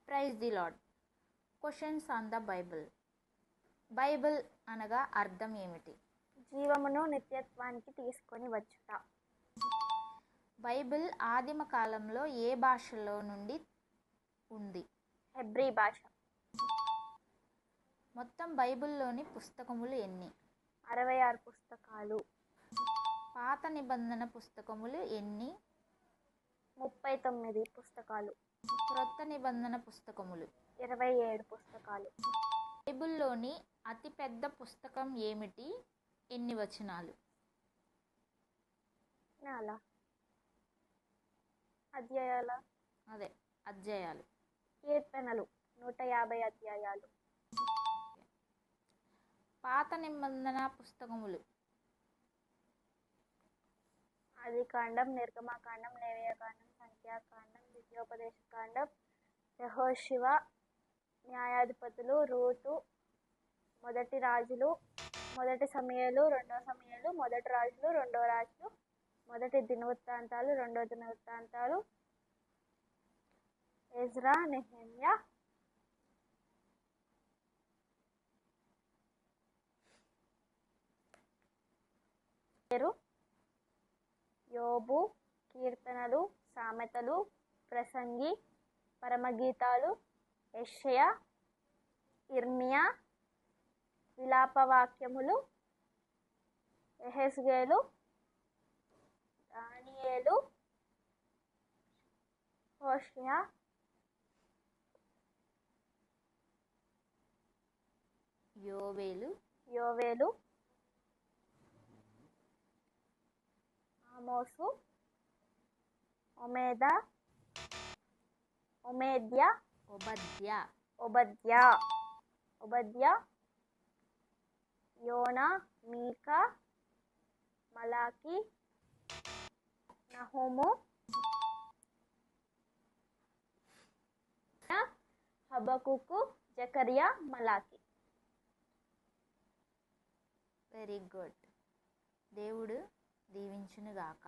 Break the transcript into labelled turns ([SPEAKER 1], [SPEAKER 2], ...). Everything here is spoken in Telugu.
[SPEAKER 1] Praise the Lord. Questions on the Bible. Bible అనగా అర్థం ఏమిటి?
[SPEAKER 2] జీవమును నిత్యత్వానికి తీసుకొని వచ్చుట.
[SPEAKER 1] బైబిల్ ఆదిమ కాలంలో ఏ భాషలో నుండి ఉంది?
[SPEAKER 2] హెబ్రీ భాష.
[SPEAKER 1] మొత్తం బైబిల్లోని పుస్తకములు ఎన్ని?
[SPEAKER 2] 66 పుస్తకాలు.
[SPEAKER 1] పాత నిబంధన పుస్తకములు ఎన్ని?
[SPEAKER 2] 39 పుస్తకాలు.
[SPEAKER 1] క్రొత్త నిబంధన పుస్తకములు
[SPEAKER 2] 27 పుస్తకాలు.
[SPEAKER 1] బైబిల్లోని అతిపెద్ద పుస్తకం ఏమిటి? ఎన్ని వచనాలు?
[SPEAKER 2] నాలా అధ్యాయాల
[SPEAKER 1] అధ్యాయాలు.
[SPEAKER 2] కీర్తనలు 150 అధ్యాయాలు.
[SPEAKER 1] పాత నిబంధన పుస్తకములు
[SPEAKER 2] ఆదికాండం, నిర్గమకాండం, లేవియకాండం, సంఖ్యాకాండం, ద్వితీయోపదేశకాండం, యెహోషువ, న్యాయాధిపతులు, రూతు, మొదటి రాజులు, మొదటి సమూయేలు, రెండవ సమూయేలు, మొదటి రాజులు, రెండవ రాజులు, మొదటి దినవృత్తాంతాలు, రెండవ దినవృత్తాంతాలు, ఎజ్రా, నెహెమ్యా, యోబు, కీర్తనలు, సామెతలు, ప్రసంగి, పరమగీతాలు, యెషయా, ఇర్మియా, విలాపవాక్యములు, యెహెజ్కేలు, దానియేలు, హోషేయ, యోవేలు, ఆమోసు, ఓబద్యా, యోనా, మీకా, మలాకి, నహూము, హబకుకు, జకర్యా, మలాకి.
[SPEAKER 1] Very good. దేవుడు దీవించునుగాక.